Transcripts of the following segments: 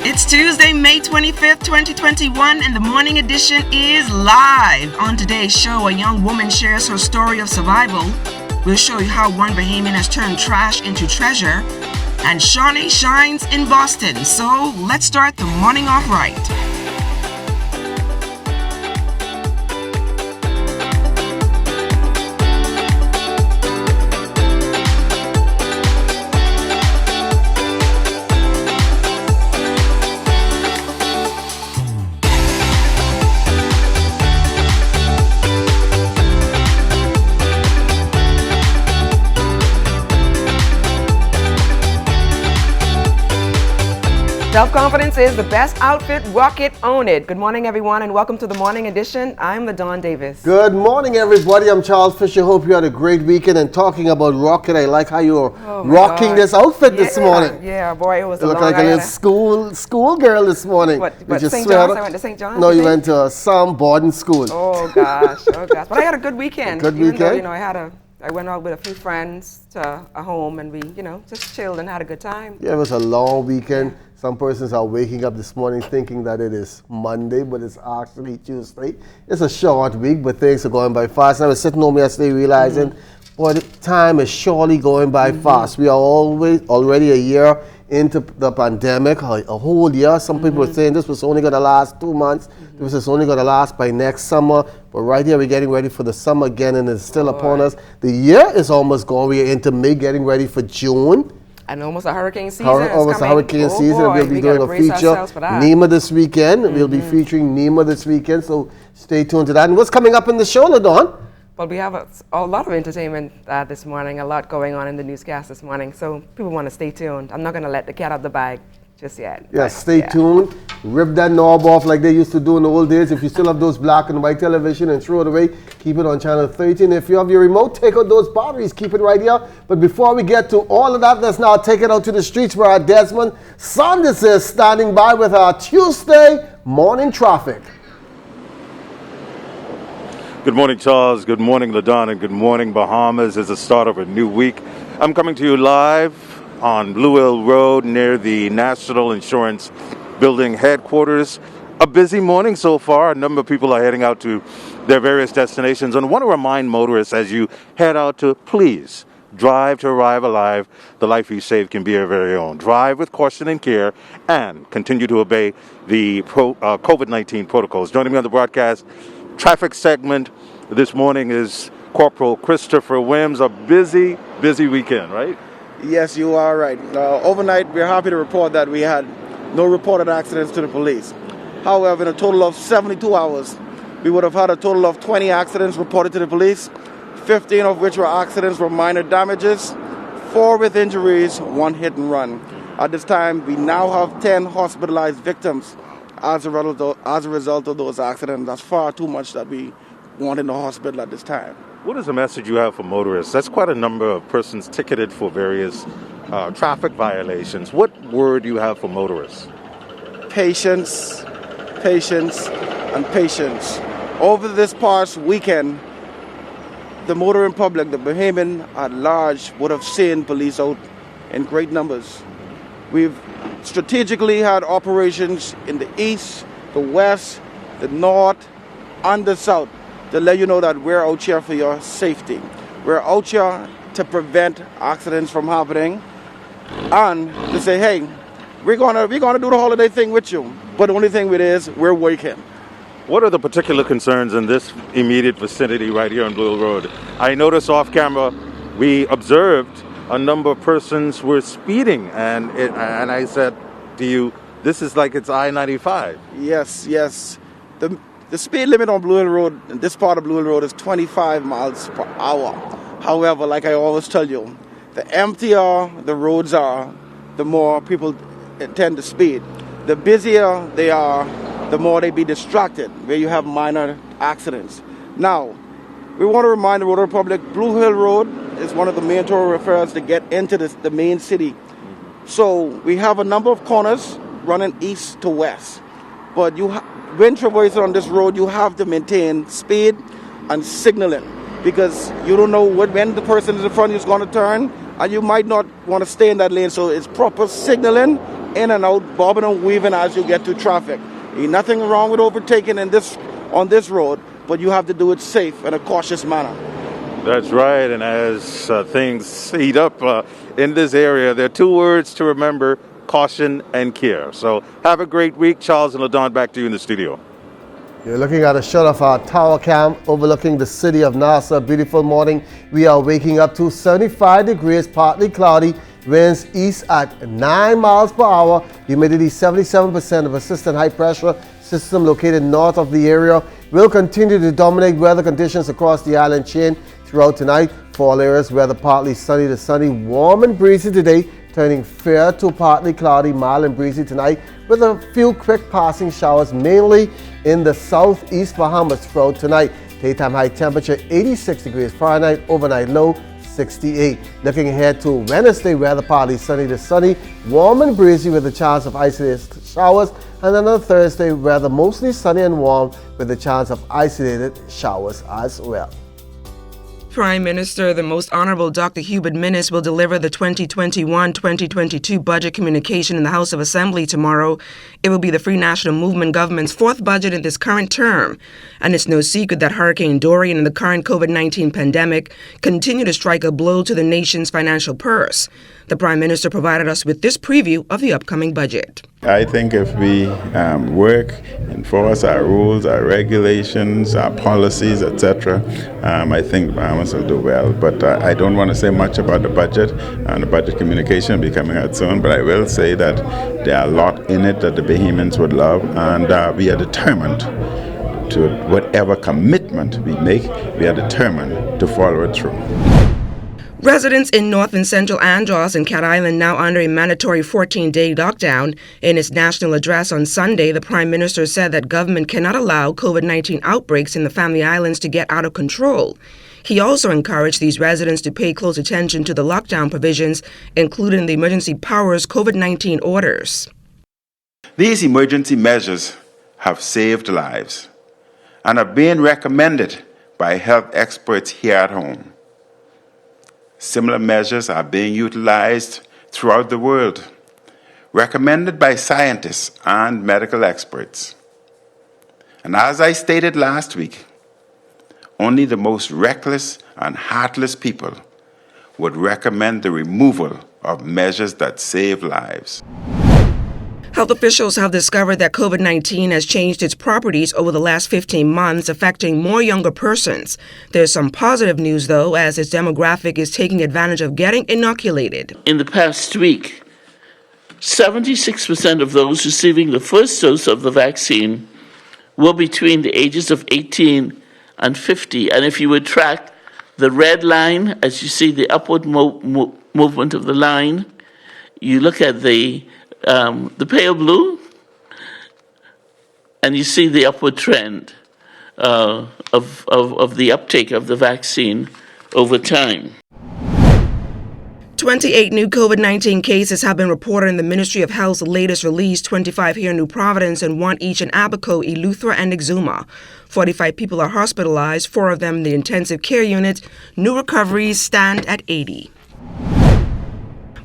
It's Tuesday, May 25th, 2021, and the morning edition is live. On today's show, a young woman shares her story of survival. We'll show you how one Bahamian has turned trash into treasure. And Shawnee shines in Boston. So let's start the morning off right. Self-confidence is the best outfit. Rock it, own it. Good morning, everyone, and welcome to the morning edition. I'm LaDawn Davis. Good morning, everybody. I'm Charles Fisher. Hope you had a great weekend. And talking about rocket, I like how you're rocking this outfit this morning. Yeah, boy, it was you look like a little school girl this morning. But St. John's? I went to St. John's? No, you went to some boarding school. Oh, gosh. But I had a good weekend. Good weekend? Though, I went out with a few friends to a home and we, just chilled and had a good time. Yeah, it was a long weekend. Some persons are waking up this morning thinking that it is Monday, but it's actually Tuesday. It's a short week, but things are going by fast. And I was sitting home yesterday realizing, boy, the time is surely going by fast. We are already a year into the pandemic, a whole year. Some people were saying this was only going to last 2 months. This was only going to last by next summer. But right here, we're getting ready for the summer again, and it's still upon us. The year is almost gone. We're into May, getting ready for June. And almost a hurricane season. Almost a hurricane season. Boy, we'll be doing a feature. NEMA this weekend. We'll be featuring NEMA this weekend. So stay tuned to that. And what's coming up in the show, LaDawn? Well, we have a lot of entertainment this morning, a lot going on in the newscast this morning. So people want to stay tuned. I'm not going to let the cat out of the bag just yet. Yeah, stay tuned. Rip that knob off like they used to do in the old days. If you still have those black and white television and throw it away, keep it on channel 13. If you have your remote, take out those batteries, keep it right here. But before we get to all of that, let's now take it out to the streets where our Desmond Saunders is standing by with our Tuesday morning traffic. Good morning, Charles. Good morning, LaDawn, and good morning, Bahamas. It's the start of a new week. I'm coming to you live on Blue Hill Road near the National Insurance Building headquarters. A busy morning so far. A number of people are heading out to their various destinations. And I want to remind motorists as you head out to please drive to arrive alive. The life you save can be your very own. Drive with caution and care and continue to obey the COVID-19 protocols. Joining me on the broadcast traffic segment this morning is Corporal Christopher Wims. A busy weekend, right? Yes, you are right. Overnight, we're happy to report that we had no reported accidents to the police. However, in a total of 72 hours, we would have had a total of 20 accidents reported to the police, 15 of which were accidents were minor damages, 4 with injuries, 1 hit and run. At this time, we now have 10 hospitalized victims as a result of those accidents. That's far too much that we want in the hospital at this time. What is the message you have for motorists? That's quite a number of persons ticketed for various traffic violations. What word do you have for motorists? Patience, and patience. Over this past weekend, the motoring public, the Bahamian at large, would have seen police out in great numbers. We've strategically had operations in the east, the west, the north, and the south to let you know that we're out here for your safety. We're out here to prevent accidents from happening and to say, hey, we're gonna do the holiday thing with you. But the only thing with it is we're working. What are the particular concerns in this immediate vicinity right here on Blue Hill Road? I noticed off camera we observed a number of persons were speeding, and I said to you, this is like it's I-95. Yes. The speed limit on Blue Hill Road, in this part of Blue Hill Road, is 25 miles per hour. However, like I always tell you, the emptier the roads are, the more people tend to speed. The busier they are, the more they be distracted, where you have minor accidents. Now, we want to remind the road public, Blue Hill Road is one of the main thoroughfares to get into the main city. So we have a number of corners running east to west. But when traversing on this road, you have to maintain speed and signaling, because you don't know when the person in front of you is going to turn, and you might not want to stay in that lane. So it's proper signaling in and out, bobbing and weaving as you get to traffic. Ain't nothing wrong with overtaking on this road, but you have to do it safe in a cautious manner. That's right, and as things heat up in this area, there are two words to remember: caution and care. So have a great week. Charles and LaDon, back to you in the studio. You're looking at a shot of our tower cam overlooking the city of Nassau. Beautiful morning. We are waking up to 75 degrees, partly cloudy, winds east at 9 miles per hour, humidity 77%. A persistent high pressure system located north of the area will continue to dominate weather conditions across the island chain throughout tonight. For all areas, weather partly sunny to sunny, warm and breezy today, turning fair to partly cloudy, mild and breezy tonight with a few quick passing showers, mainly in the southeast Bahamas throughout tonight. Daytime high temperature 86 degrees Fahrenheit, overnight low 68. Looking ahead to Wednesday, weather partly sunny to sunny, warm and breezy with a chance of isolated showers. And then on Thursday, weather mostly sunny and warm with a chance of isolated showers as well. Prime Minister, the Most Honorable Dr. Hubert Minnis, will deliver the 2021-2022 budget communication in the House of Assembly tomorrow. It will be the Free National Movement government's fourth budget in this current term. And it's no secret that Hurricane Dorian and the current COVID-19 pandemic continue to strike a blow to the nation's financial purse. The Prime Minister provided us with this preview of the upcoming budget. I think if we work, enforce our rules, our regulations, our policies, etc., I think Bahamas will do well. But I don't want to say much about the budget, and the budget communication will be coming out soon, but I will say that there are a lot in it that the Bahamians would love, and we are determined to whatever commitment we make, we are determined to follow it through. Residents in North and Central Andros and Cat Island now under a mandatory 14-day lockdown. In his national address on Sunday, the Prime Minister said that government cannot allow COVID-19 outbreaks in the Family Islands to get out of control. He also encouraged these residents to pay close attention to the lockdown provisions, including the emergency powers COVID-19 orders. These emergency measures have saved lives and are being recommended by health experts here at home. Similar measures are being utilized throughout the world, recommended by scientists and medical experts. And as I stated last week, only the most reckless and heartless people would recommend the removal of measures that save lives. Health officials have discovered that COVID-19 has changed its properties over the last 15 months, affecting more younger persons. There's some positive news, though, as its demographic is taking advantage of getting inoculated. In the past week, 76% of those receiving the first dose of the vaccine were between the ages of 18 and 50. And if you would track the red line, as you see the upward movement of the line, you look at the pale blue, and you see the upward trend of the uptake of the vaccine over time. 28 new COVID-19 cases have been reported in the Ministry of Health's latest release, 25 here in New Providence and 1 each in Abaco, Eleuthera, and Exuma. 45 people are hospitalized, 4 of them in the intensive care unit. New recoveries stand at 80.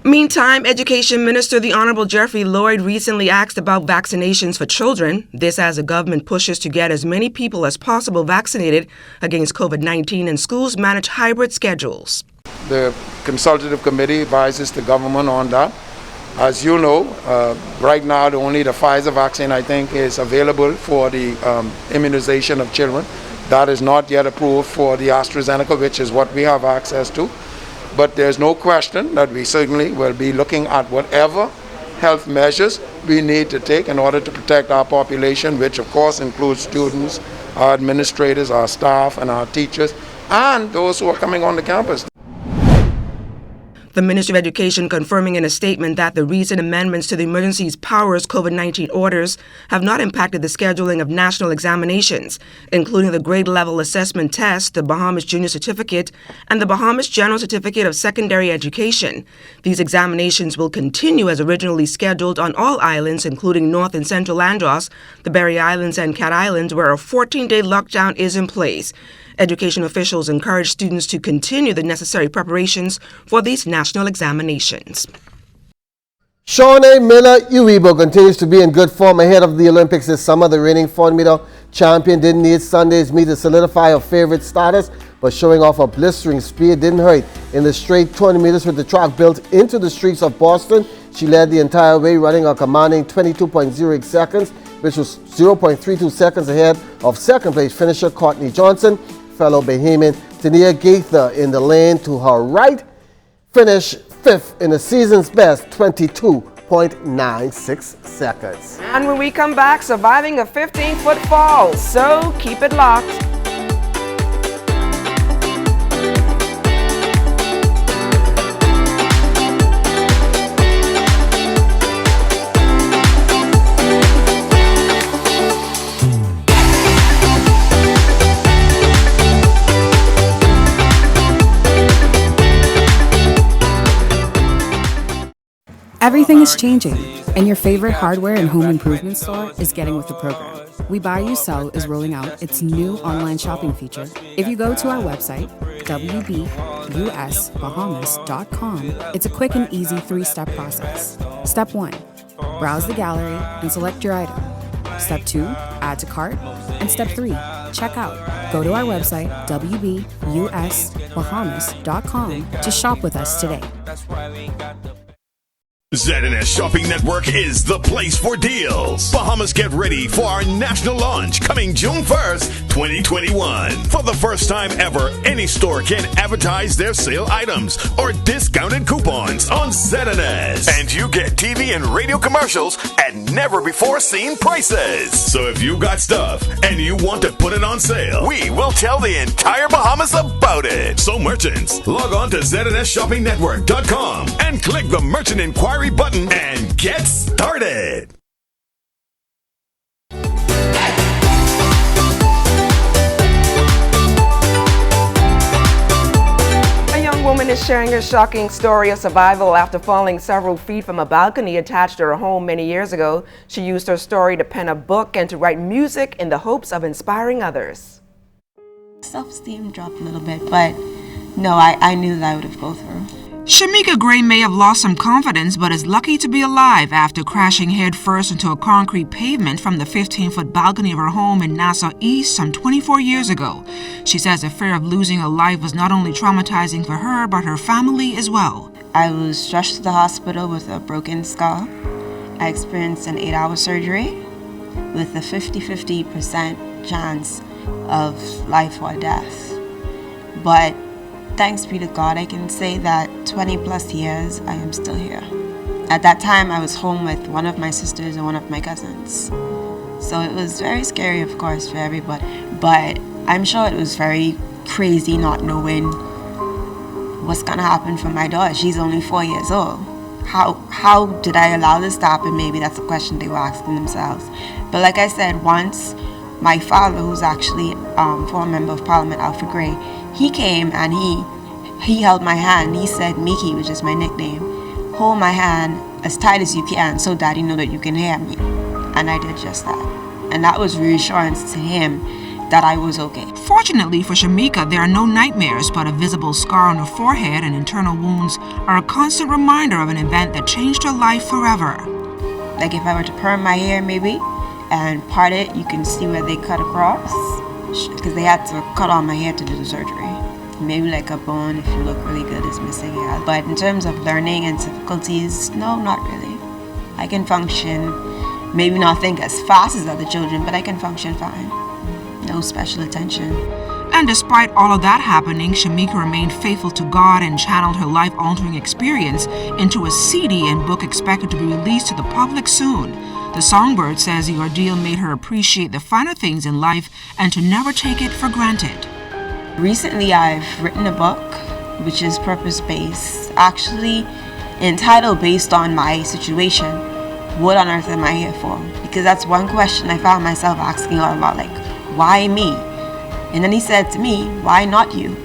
Meantime, Education Minister the Honorable Jeffrey Lloyd recently asked about vaccinations for children. This as the government pushes to get as many people as possible vaccinated against COVID-19 and schools manage hybrid schedules. The consultative committee advises the government on that. As you know, right now only the Pfizer vaccine, I think, is available for the immunization of children. That is not yet approved for the AstraZeneca, which is what we have access to. But there's no question that we certainly will be looking at whatever health measures we need to take in order to protect our population, which of course includes students, our administrators, our staff, and our teachers, and those who are coming on the campus. The Ministry of Education confirming in a statement that the recent amendments to the Emergency Powers COVID-19 orders have not impacted the scheduling of national examinations, including the grade level assessment test, the Bahamas Junior Certificate, and the Bahamas General Certificate of Secondary Education. These examinations will continue as originally scheduled on all islands, including North and Central Andros, the Berry Islands, and Cat Islands, where a 14-day lockdown is in place. Education officials encourage students to continue the necessary preparations for these national examinations. Shawnee Miller-Uibo continues to be in good form ahead of the Olympics this summer. The reigning 400-meter champion didn't need Sunday's meet to solidify her favorite status, but showing off a blistering speed didn't hurt. In the straight 20 meters with the track built into the streets of Boston, she led the entire way, running a commanding 22.08 seconds, which was 0.32 seconds ahead of second-place finisher Courtney Johnson. Fellow Bahamian Tania Gaither in the lane to her right finished fifth in the season's best 22.96 seconds. And when we come back, surviving a 15-foot fall. So keep it locked. Everything is changing, and your favorite hardware and home improvement store is getting with the program. We Buy You Sell is rolling out its new online shopping feature. If you go to our website, wbusbahamas.com, it's a quick and easy 3-step process. Step 1, browse the gallery and select your item. Step 2, add to cart. And Step 3, check out. Go to our website, wbusbahamas.com, to shop with us today. ZNS Shopping Network is the place for deals. Bahamas, get ready for our national launch coming June 1st, 2021. For the first time ever, any store can advertise their sale items or discounted coupons on ZNS. And you get TV and radio commercials at never before seen prices. So if you got stuff and you want to put it on sale, we will tell the entire Bahamas about it. So merchants, log on to ZNSShoppingNetwork.com and click the merchant inquiry button and get started. A young woman is sharing her shocking story of survival after falling several feet from a balcony attached to her home many years ago. She used her story to pen a book and to write music in the hopes of inspiring others. Self-esteem dropped a little bit, but no, I knew that I would have go through. Shamika Gray may have lost some confidence, but is lucky to be alive after crashing headfirst into a concrete pavement from the 15-foot balcony of her home in Nassau East some 24 years ago. She says the fear of losing her life was not only traumatizing for her, but her family as well. I was rushed to the hospital with a broken skull. I experienced an 8-hour surgery with a 50% chance of life or death. But thanks be to God, I can say that 20 plus years, I am still here. At that time, I was home with one of my sisters and one of my cousins. So it was very scary, of course, for everybody. But I'm sure it was very crazy not knowing what's going to happen for my daughter. She's only 4 years old. How did I allow this to happen? Maybe that's a question they were asking themselves. But like I said, once my father, who's actually former member of Parliament, Alfred Gray, he came and he held my hand. He said, Miki, which is my nickname, hold my hand as tight as you can so Daddy know that you can hear me. And I did just that. And that was reassurance to him that I was okay. Fortunately for Shamika, there are no nightmares, but a visible scar on her forehead and internal wounds are a constant reminder of an event that changed her life forever. Like if I were to perm my hair maybe and part it, you can see where they cut across, because they had to cut all my hair to do the surgery. Maybe like a bone, if you look really good, is missing here. But in terms of learning and difficulties, no, not really. I can function, maybe not think as fast as other children, but I can function fine. No special attention. And despite all of that happening, Shamika remained faithful to God and channeled her life-altering experience into a CD and book expected to be released to the public soon. The Songbird says the ordeal made her appreciate the finer things in life and to never take it for granted. Recently, I've written a book, which is purpose-based, actually entitled based on my situation. What on earth am I here for? Because that's one question I found myself asking a lot, like, why me? And then he said to me, why not you?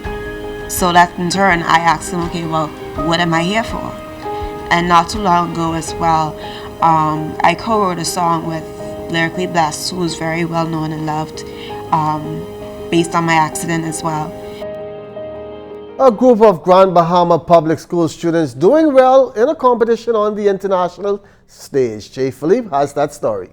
So that in turn, I asked him, okay, well, what am I here for? And not too long ago as well, I co-wrote a song with Lyrically Blessed, who is very well known and loved, based on my accident as well. A group of Grand Bahama Public School students doing well in a competition on the international stage. Jay Philippe has that story.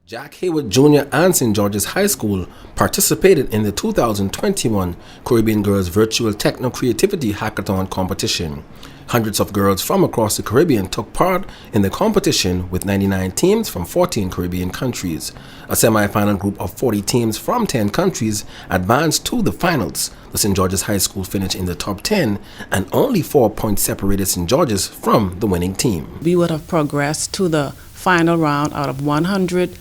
Jack Hayward Jr. and St. George's High School participated in the 2021 Caribbean Girls Virtual Techno Creativity Hackathon competition. Hundreds of girls from across the Caribbean took part in the competition with 99 teams from 14 Caribbean countries. A semi-final group of 40 teams from 10 countries advanced to the finals. The St. George's High School finished in the top 10 and only 4 points separated St. George's from the winning team. We would have progressed to the final round out of 100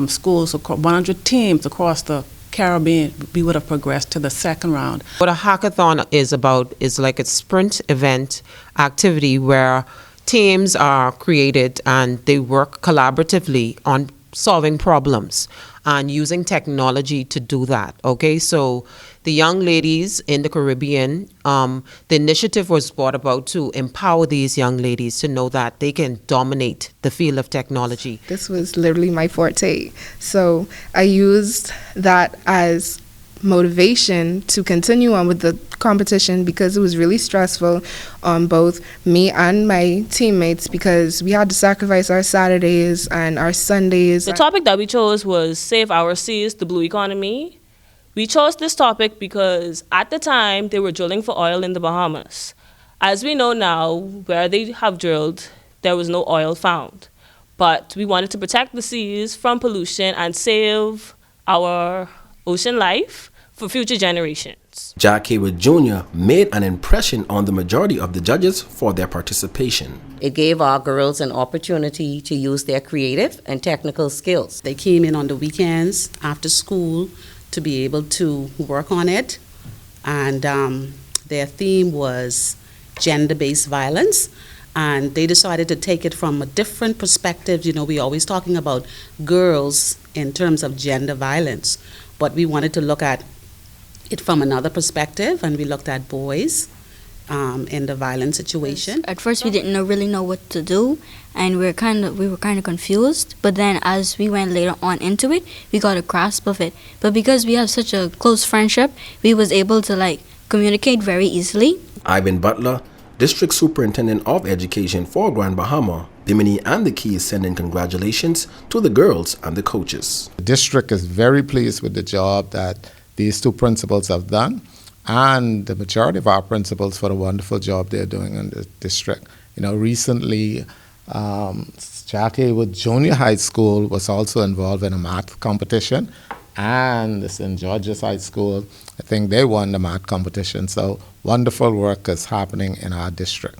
schools, 100 teams across the Caribbean. We would have progressed to the second round. What a hackathon is like a sprint event activity where teams are created and they work collaboratively on solving problems and using technology to do that. Okay, so the young ladies in the Caribbean, the initiative was brought about to empower these young ladies to know that they can dominate the field of technology. This was literally my forte. So I used that as motivation to continue on with the competition because it was really stressful on both me and my teammates because we had to sacrifice our Saturdays and our Sundays. The topic that we chose was Save Our Seas, the Blue Economy. We chose this topic because at the time they were drilling for oil in the Bahamas. As we know now, where they have drilled, there was no oil found. But we wanted to protect the seas from pollution and save our ocean life for future generations. Jack Hayward Jr. made an impression on the majority of the judges for their participation. It gave our girls an opportunity to use their creative and technical skills. They came in on the weekends after school to be able to work on it, and their theme was gender-based violence, and they decided to take it from a different perspective. You know, we're always talking about girls in terms of gender violence, but we wanted to look at it from another perspective, and we looked at boys in the violent situation. At first, we didn't really know what to do, and we were kind of confused. But then, as we went later on into it, we got a grasp of it. But because we have such a close friendship, we was able to communicate very easily. Ivan Butler, District Superintendent of Education for Grand Bahama, Bimini and the Keys sending congratulations to the girls and the coaches. The district is very pleased with the job that these two principals have done, and the majority of our principals for the wonderful job they're doing in the district. You know, recently, Jack Hayward Junior High School was also involved in a math competition, and the St. George's High School, I think they won the math competition. So wonderful work is happening in our district.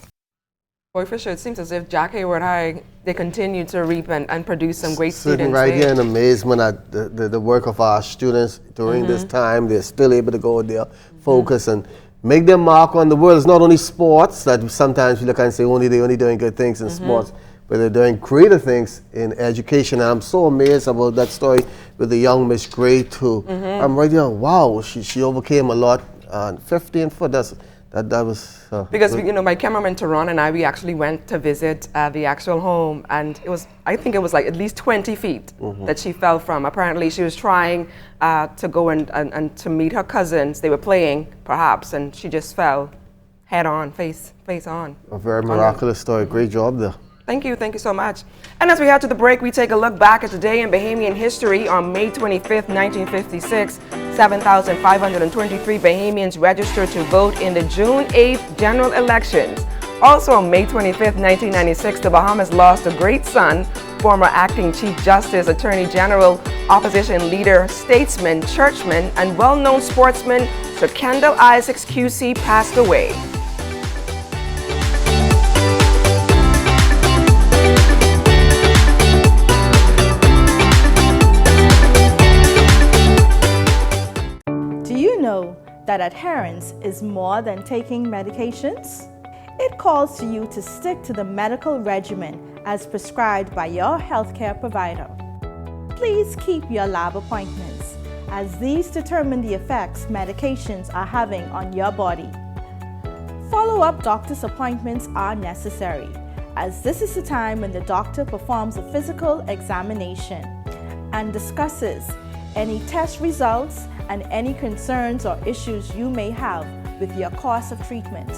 Boy, for sure, it seems as if Jack Hayward High, they continue to reap and produce some great Sitting students. right here in amazement at the work of our students during this time. They're still able to go there, focus, and make their mark on the world. It's not only sports that sometimes we look and say they're only doing good things in sports, but they're doing creative things in education. And I'm so amazed about that story with the young Miss Gray too. I'm right there, wow, she overcame a lot. 15 foot, that was because my cameraman Teron and I, we actually went to visit the actual home, and I think it was at least 20 feet that she fell from. Apparently she was trying to go and to meet her cousins. They were playing perhaps, and she just fell head on, face on. A very miraculous story. Great job there. Thank you so much. And as we head to the break, we take a look back at today in Bahamian history. On May 25th, 1956, 7,523 Bahamians registered to vote in the June 8th general elections. Also on May 25th, 1996, the Bahamas lost a great son, former acting Chief Justice, Attorney General, opposition leader, statesman, churchman, and well-known sportsman Sir Kendall Isaacs QC passed away. That adherence is more than taking medications? It calls to you to stick to the medical regimen as prescribed by your healthcare provider. Please keep your lab appointments, as these determine the effects medications are having on your body. Follow-up doctor's appointments are necessary, as this is the time when the doctor performs a physical examination and discusses any test results and any concerns or issues you may have with your course of treatment.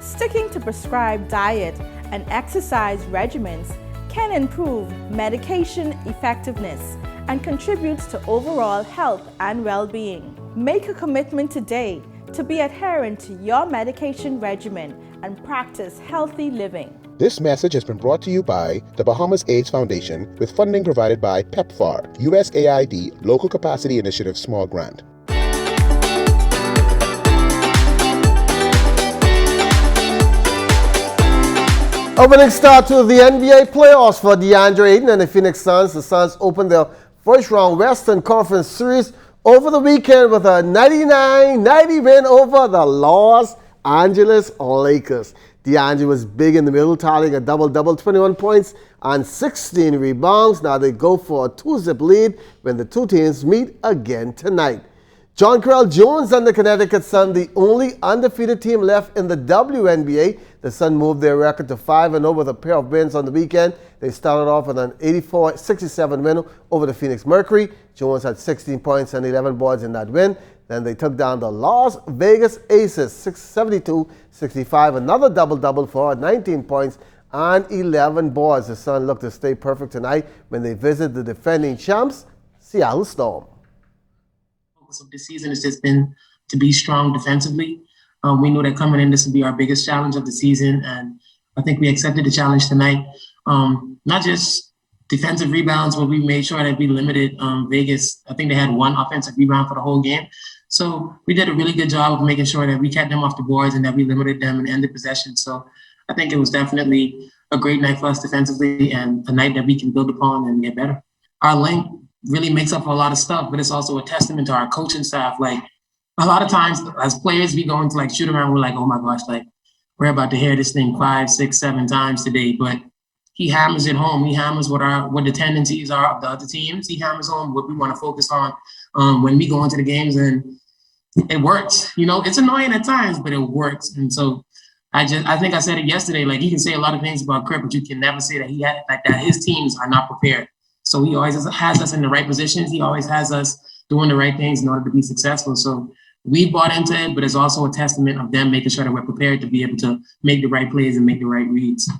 Sticking to prescribed diet and exercise regimens can improve medication effectiveness and contributes to overall health and well-being. Make a commitment today to be adherent to your medication regimen and practice healthy living. This message has been brought to you by the Bahamas AIDS Foundation with funding provided by PEPFAR, USAID Local Capacity Initiative Small Grant. Opening start to the NBA playoffs for DeAndre Ayton and the Phoenix Suns. The Suns opened their first-round Western Conference Series over the weekend with a 99-90 win over the Los Angeles Lakers. DeAndre was big in the middle, tallying a double-double, 21 points and 16 rebounds. Now they go for a 2-zip lead when the two teams meet again tonight. Jonquel Jones and the Connecticut Sun, the only undefeated team left in the WNBA. The Sun moved their record to 5-0 with a pair of wins on the weekend. They started off with an 84-67 win over the Phoenix Mercury. Jones had 16 points and 11 boards in that win. Then they took down the Las Vegas Aces, 72-65. Another double-double for 19 points and 11 boards. The Sun look to stay perfect tonight when they visit the defending champs, Seattle Storm. Of the season has just been to be strong defensively. We knew that coming in, this would be our biggest challenge of the season, and I think we accepted the challenge tonight. Not just defensive rebounds, but we made sure that we limited Vegas. I think they had one offensive rebound for the whole game. So we did a really good job of making sure that we kept them off the boards and that we limited them and ended possession. So I think it was definitely a great night for us defensively and a night that we can build upon and get better. Our length really makes up for a lot of stuff, but it's also a testament to our coaching staff. Like, a lot of times as players, we go into like shoot around, we're like, oh my gosh, like we're about to hear this thing 5, 6, 7 times today. But he hammers it home. He hammers what the tendencies are of the other teams. He hammers home what we want to focus on when we go into the games, and it works. You know, it's annoying at times, but it works. And so I think I said it yesterday. Like, he can say a lot of things about Crip, but you can never say that that his teams are not prepared. So he always has us in the right positions. He always has us doing the right things in order to be successful. So we bought into it, but it's also a testament of them making sure that we're prepared to be able to make the right plays and make the right reads.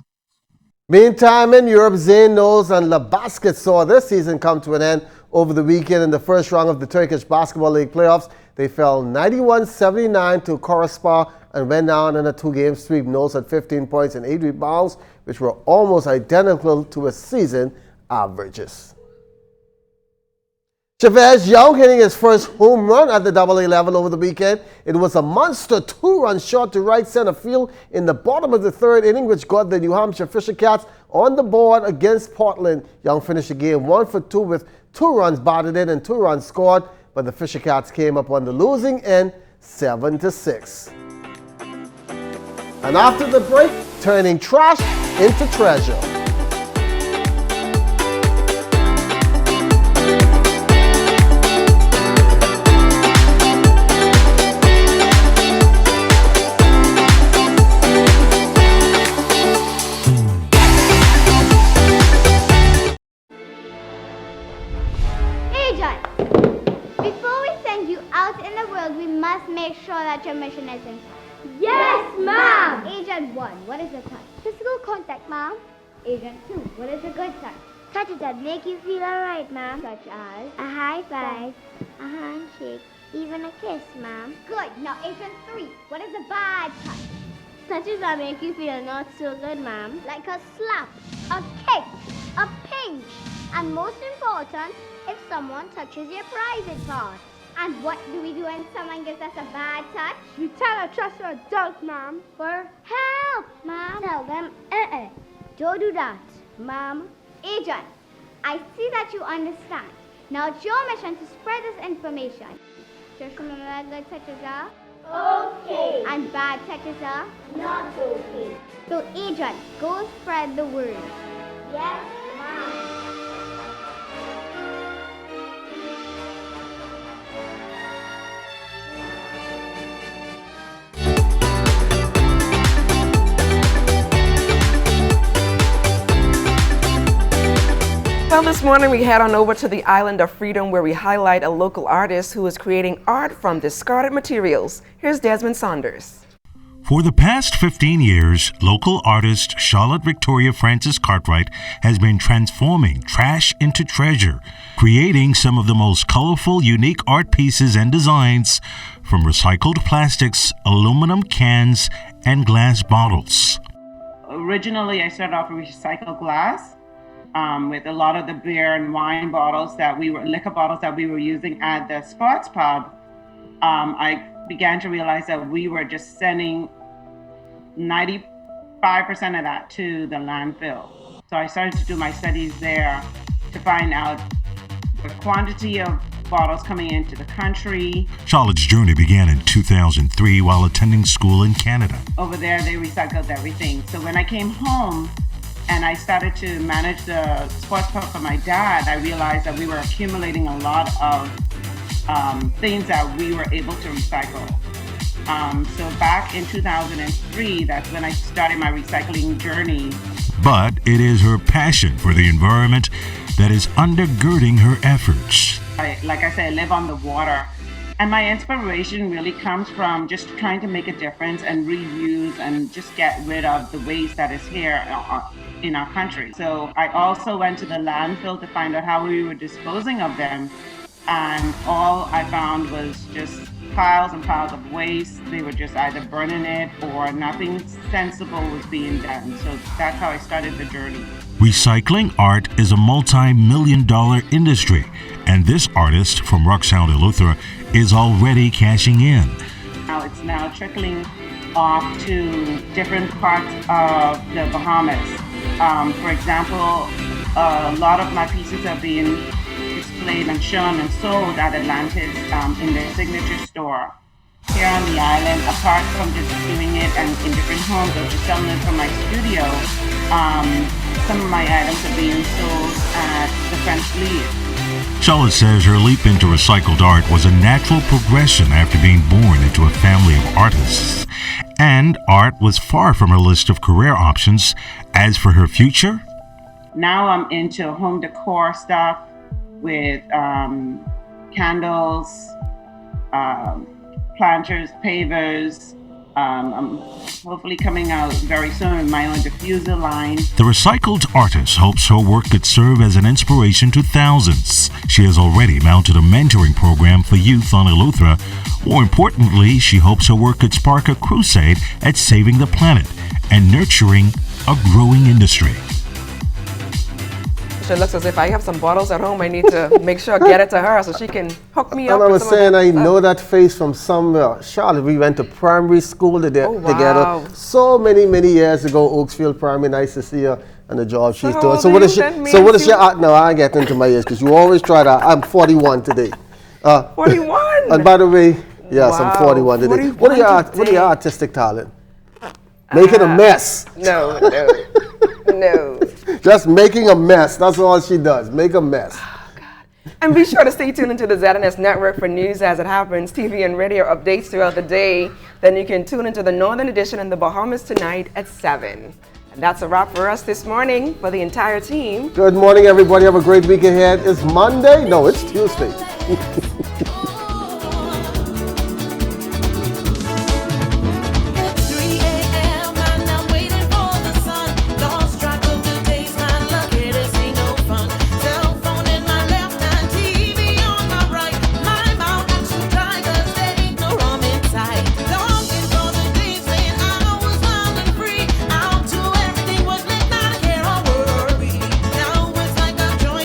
Meantime, in Europe, Zane Knowles and Le Basket saw their season come to an end over the weekend in the first round of the Turkish Basketball League playoffs. They fell 91-79 to Korespor and went down in a 2-game sweep. Knowles had 15 points and 8 rebounds, which were almost identical to his season averages. Chavez Young hitting his first home run at the AA level over the weekend. It was a monster 2-run shot to right center field in the bottom of the third inning, which got the New Hampshire Fisher Cats on the board against Portland. Young finished the game 1 for 2 with 2 runs batted in and 2 runs scored, but the Fisher Cats came up on the losing end 7-6. And after the break, turning trash into treasure. Make sure that your mission is intact. Yes, Mom! Agent 1, what is a touch? Physical contact, Mom. Agent 2, what is a good touch? Touches that make you feel alright, Mom. Such as a high five, a handshake, even a kiss, Mom. Good. Now, Agent 3, what is a bad touch? Touches that make you feel not so good, Mom. Like a slap, a kick, a pinch, and most important, if someone touches your private part. And what do we do when someone gives us a bad touch? We tell a trusted adult, Mom, for help, Mom. Tell them, don't do that, Mom. Agent, I see that you understand. Now it's your mission to spread this information. Just remember that good touches are okay, and bad touches are not okay. So, Agent, go spread the word. Yes, Mom. Well, this morning we head on over to the Island of Freedom where we highlight a local artist who is creating art from discarded materials. Here's Desmond Saunders. For the past 15 years, local artist Charlotte Victoria Francis Cartwright has been transforming trash into treasure, creating some of the most colorful, unique art pieces and designs from recycled plastics, aluminum cans, and glass bottles. Originally, I started off with recycled glass with a lot of the beer and wine bottles liquor bottles that we were using at the sports pub. I began to realize that we were just sending 95% of that to the landfill. So I started to do my studies there to find out the quantity of bottles coming into the country. Charlotte's journey began in 2003 while attending school in Canada. Over there, they recycled everything. So when I came home and I started to manage the sports pub for my dad, I realized that we were accumulating a lot of things that we were able to recycle. So back in 2003, that's when I started my recycling journey. But it is her passion for the environment that is undergirding her efforts. Like I said, I live on the water. And my inspiration really comes from just trying to make a difference and reuse and just get rid of the waste that is here in our country. So I also went to the landfill to find out how we were disposing of them. And all I found was just piles and piles of waste. They were just either burning it or nothing sensible was being done. So that's how I started the journey. Recycling art is a multi-million-dollar industry, and this artist from Rock Sound, Eleuthera, is already cashing in. Now it's now trickling off to different parts of the Bahamas. For example, a lot of my pieces are being displayed and shown and sold at Atlantis in their signature store here on the island. Apart from just doing it and in different homes or just selling it from my studio, some of my items are being sold at the French Liège. Charlotte says her leap into recycled art was a natural progression after being born into a family of artists. And art was far from her list of career options. As for her future? Now I'm into home decor stuff with candles, planters, pavers. I'm hopefully coming out very soon with my own diffuser line. The recycled artist hopes her work could serve as an inspiration to thousands. She has already mounted a mentoring program for youth on Eleuthera. More importantly, she hopes her work could spark a crusade at saving the planet and nurturing a growing industry. It looks as if I have some bottles at home. I need to make sure I get it to her so she can hook me up. And I was saying, I know that face from somewhere. Charlotte, we went to primary school together so many years ago. Oaksfield Primary, nice to see her and the job she's doing. So what is she? No, I get into my ears because you always try that. I'm 41 today. 41. And by the way, yes, I'm 41 today. What are your artistic talent? Making a mess. No. Just making a mess. That's all she does. Make a mess. Oh, God. And be sure to stay tuned into the ZNS Network for news as it happens, TV and radio updates throughout the day. Then you can tune into the Northern Edition in the Bahamas tonight at 7. And that's a wrap for us this morning for the entire team. Good morning, everybody. Have a great week ahead. It's Monday? No, it's Tuesday.